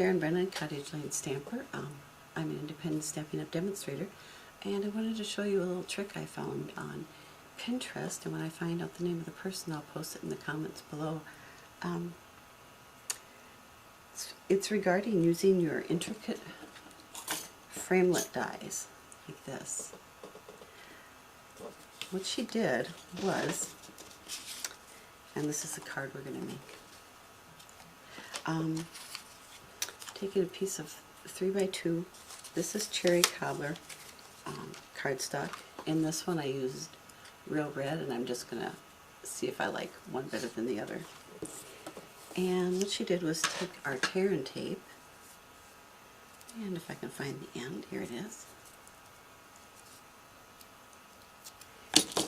Sharon Brennan, Cottage Lane Stamper. I'm an independent Stampin' Up! Demonstrator, and I wanted to show you a little trick I found on Pinterest, and when I find out the name of the person, I'll post it in the comments below. It's regarding using your intricate framelit dies, like this. What she did was, and this is the card we're going to make, taking a piece of 3x2, this is cherry cobbler cardstock. In this one I used real red, and I'm just going to see if I like one better than the other. And what she did was take our tear and tape, and if I can find the end, here it is.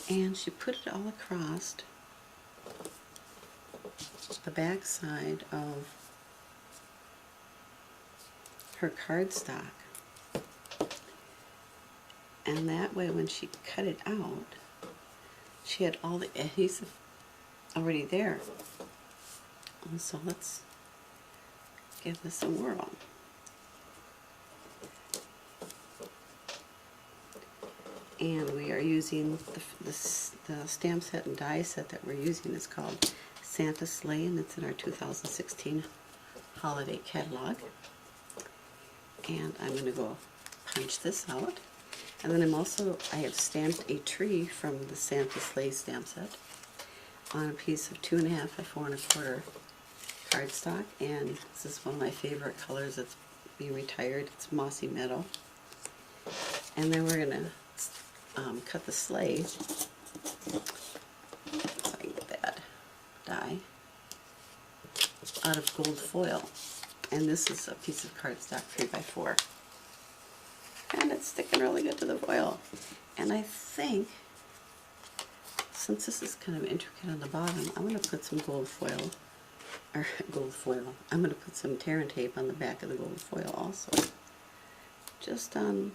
And she put it all across the back side of her cardstock. And that way when she cut it out, she had all the adhesive already there. And so let's give this a whirl. And we are using the stamp set and die set that we're using is called Santa Sleigh, and it's in our 2016 holiday catalog. And I'm going to go punch this out. And then I have stamped a tree from the Santa Sleigh stamp set on a piece of 2.5 by 4.25 cardstock, and this is one of my favorite colors that's being retired. It's Mossy Meadow. And then we're going to cut the sleigh, if I can get that die, out of gold foil. And this is a piece of cardstock 3x4. And it's sticking really good to the foil. And I think, since this is kind of intricate on the bottom, I'm going to put some I'm going to put some tear and tape on the back of the gold foil also. Just on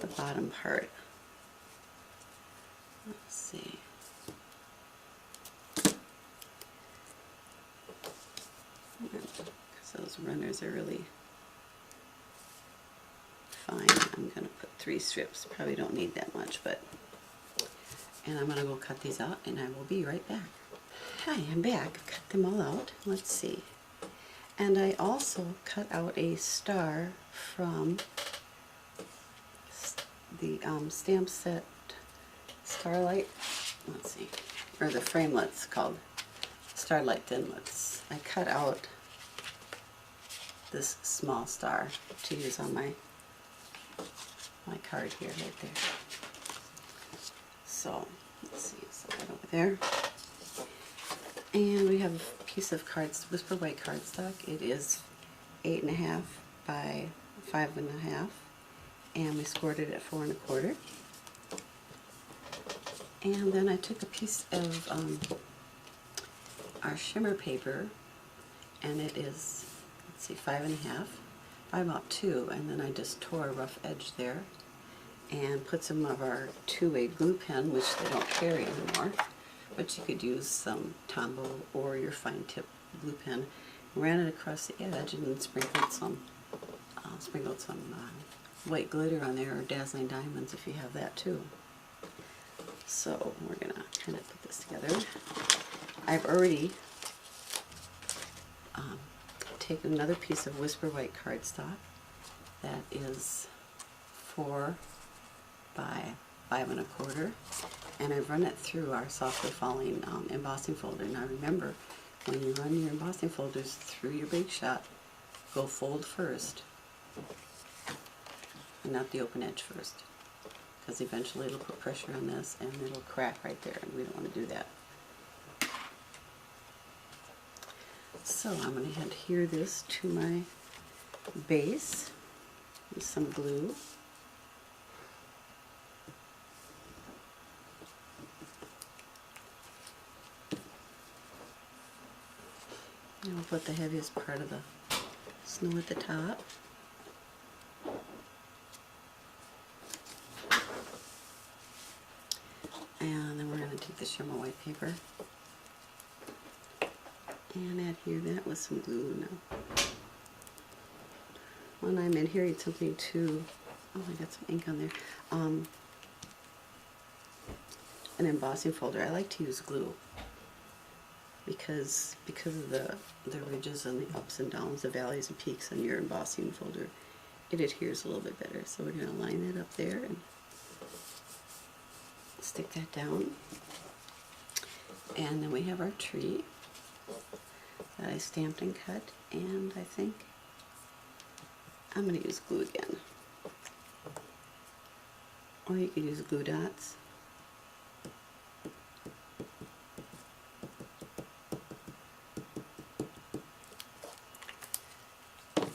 the bottom part. Let's see. Because those runners are really fine. I'm going to put 3 strips. Probably don't need that much, but. And I'm going to go cut these out, and I will be right back. Hi, I'm back. Cut them all out. Let's see. And I also cut out a star from the stamp set Starlight. Let's see. Or the framelets called Starlight Thinlets. I cut out this small star to use on my card here, right there. So, let's see, so right over there. And we have a piece of Whisper White cardstock. It is 8.5 by 5.5, and we scored it at 4.25. And then I took a piece of our shimmer paper, and it is, let's see, 5.5 by about 2, and then I just tore a rough edge there and put some of our 2-way glue pen, which they don't carry anymore, but you could use some Tombow or your fine tip glue pen. Ran it across the edge and then sprinkled some white glitter on there, or dazzling diamonds if you have that too. So we're gonna kind of put this together. I've already taken another piece of Whisper White cardstock that is 4 by 5.25, and I've run it through our softly falling embossing folder. Now remember, when you run your embossing folders through your bake shop, go fold first and not the open edge first, because eventually it'll put pressure on this and it'll crack right there, and we don't want to do that. So I'm going to adhere this to my base with some glue. And we'll put the heaviest part of the snow at the top. And then we're going to take the shimmer white paper and adhere that with some glue now. when I'm adhering something to, oh, I got some ink on there, an embossing folder, I like to use glue because of the ridges and the ups and downs, the valleys and peaks on your embossing folder, it adheres a little bit better. So we're going to line that up there and stick that down. And then we have our tree that I stamped and cut, and I think I'm going to use glue again. Or you could use glue dots. And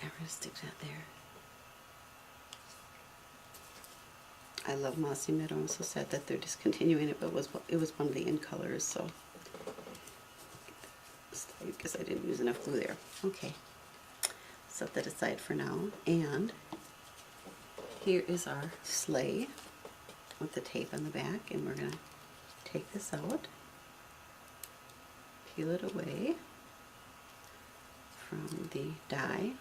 we're going to stick that there. I love Mossy Meadow. I'm so sad that they're discontinuing it, but it was one of the in colors, so I guess I didn't use enough glue there. Okay, set that aside for now. And here is our sleigh with the tape on the back, and we're going to take this out, peel it away from the die,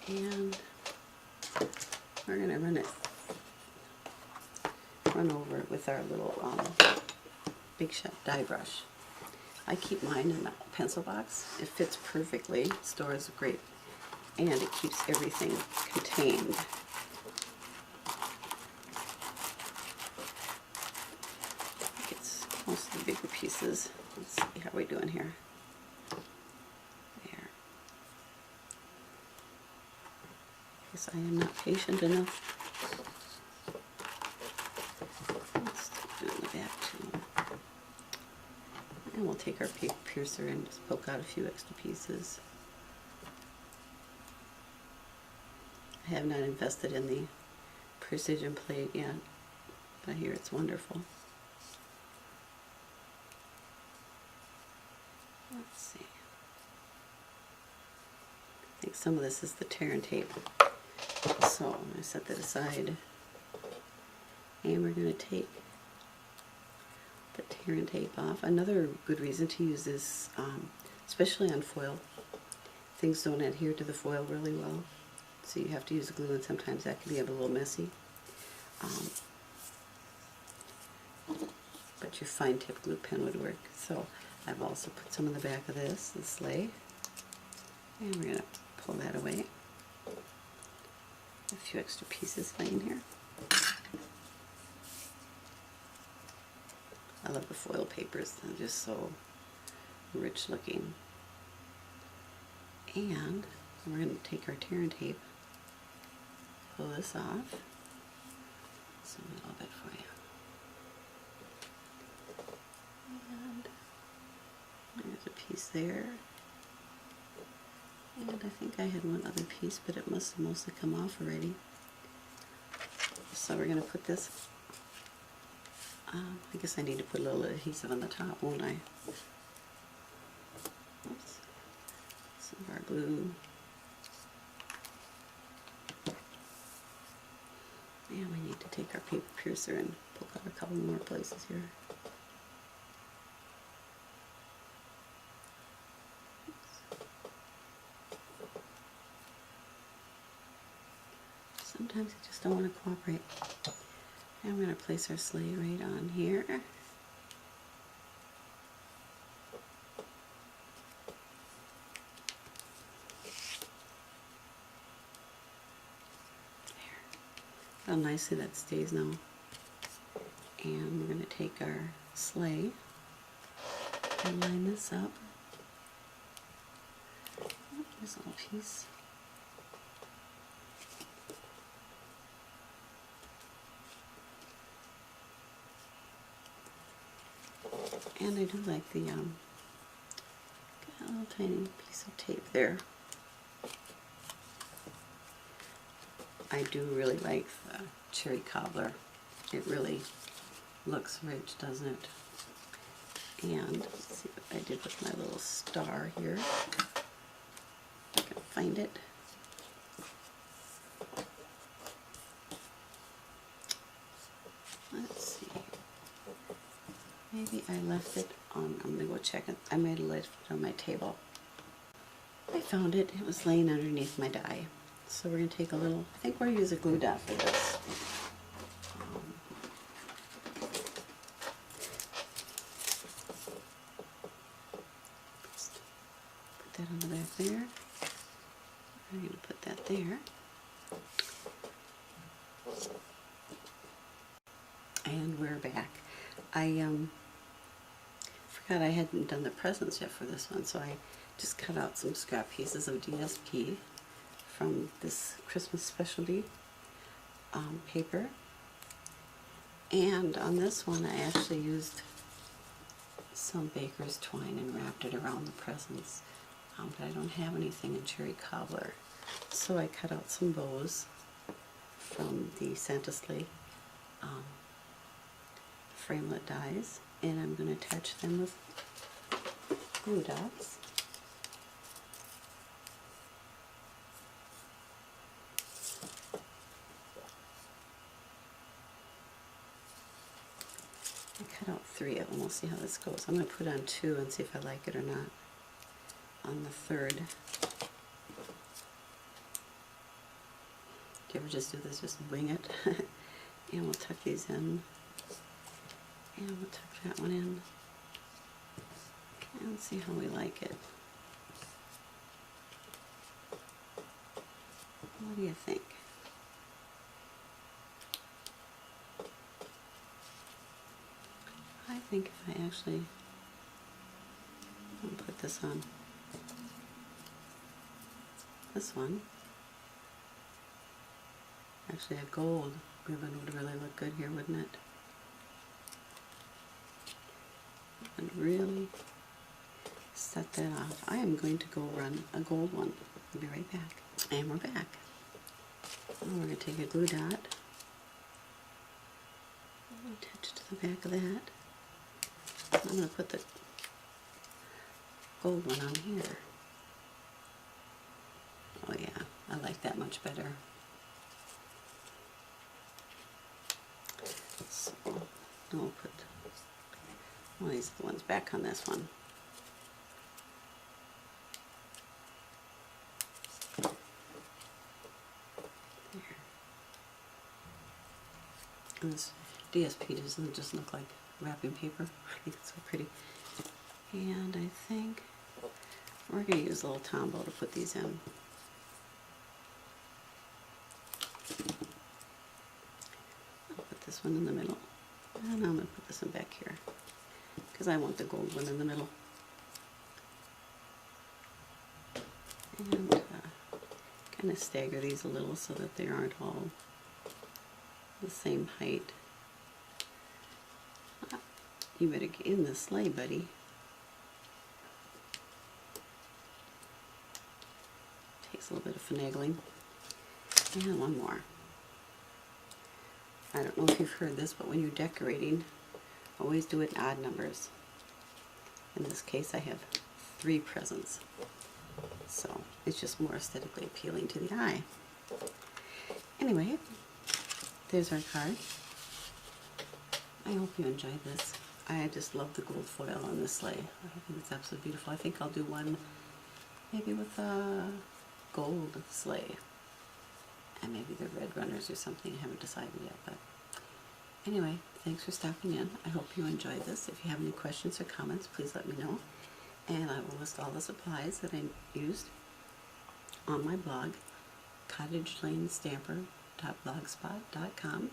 and we're going to run over it with our little Big Shot die brush. I keep mine in a pencil box. It fits perfectly, stores great, and it keeps everything contained. I think it's most of the bigger pieces. Let's see how we're doing here. There. I guess I am not patient enough. And we'll take our paper piercer and just poke out a few extra pieces. I have not invested in the precision plate yet, but I hear it's wonderful. Let's see. I think some of this is the tear and tape. So I'm going to set that aside. And we're going to take the tear and tape off. Another good reason to use this, especially on foil, things don't adhere to the foil really well, so you have to use glue, and sometimes that can be a little messy. But your fine tip glue pen would work. So I've also put some in the back of the sleigh, and we're going to pull that away. A few extra pieces laying here. I love the foil papers, they're just so rich looking. And we're going to take our tear and tape, pull this off, zoom a little bit for you. And there's a piece there. And I think I had one other piece, but it must have mostly come off already. So we're going to put this, I guess I need to put a little adhesive on the top, won't I? Oops. Some of our glue. And we need to take our paper piercer and poke out a couple more places here. Sometimes you just don't want to cooperate. And we're going to place our sleigh right on here. There. How nicely that stays now. And we're going to take our sleigh and line this up. Oh, there's a little piece. And I do like the, got a little tiny piece of tape there. I do really like the cherry cobbler. It really looks rich, doesn't it? And let's see what I did with my little star here. If I can find it. Let's see. Maybe I left it on, I'm going to go check it. I might have left it on my table. I found it. It was laying underneath my die. So we're going to take a little, I think we're going to use a glue dot for this. Put that on the back there. I'm going to put that there. And we're back. I forgot I hadn't done the presents yet for this one, so I just cut out some scrap pieces of DSP from this Christmas specialty paper. And on this one I actually used some baker's twine and wrapped it around the presents. But I don't have anything in cherry cobbler. So I cut out some bows from the Santa Sleigh framelit dies, and I'm going to attach them with glue dots. I cut out 3 of them. We'll see how this goes. I'm going to put on 2 and see if I like it or not on the 3rd. Do you ever just do this? Just wing it. And we'll tuck these in. And we'll tuck that one in. And see how we like it. What do you think? I think if I actually, I'll put this on this one. Actually, a gold ribbon would really look good here, wouldn't it? And really set that off. I am going to go run a gold one. I'll be right back. And we're back. And we're going to take a glue dot, attach it to the back of that. I'm going to put the gold one on here. Oh yeah, I like that much better. So now we'll put one of these ones back on this one. There. And this DSP doesn't just look like wrapping paper. I think it's so pretty. And I think we're going to use a little Tombow to put these in. I'll put this one in the middle. And I'm going to put this one back here, because I want the gold one in the middle. And kind of stagger these a little so that they aren't all the same height. You better get in the sleigh, buddy. Takes a little bit of finagling. And one more. I don't know if you've heard this, but when you're decorating, always do it in odd numbers. In this case, I have 3 presents. So it's just more aesthetically appealing to the eye. Anyway, there's our card. I hope you enjoyed this. I just love the gold foil on this sleigh. I think it's absolutely beautiful. I think I'll do one maybe with a gold sleigh. And maybe the red runners or something. I haven't decided yet. But anyway, thanks for stopping in. I hope you enjoyed this. If you have any questions or comments, please let me know. And I will list all the supplies that I used on my blog, cottageLaneStamper.blogspot.com.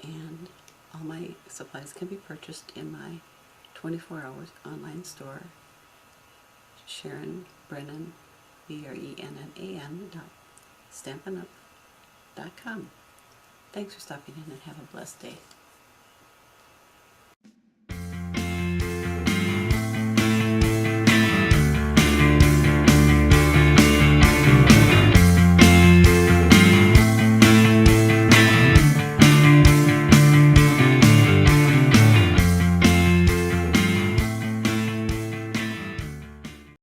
And all my supplies can be purchased in my 24-hour online store, Sharon Brennan, BRENNAN.StampinUp.com. Thanks for stopping in and have a blessed day.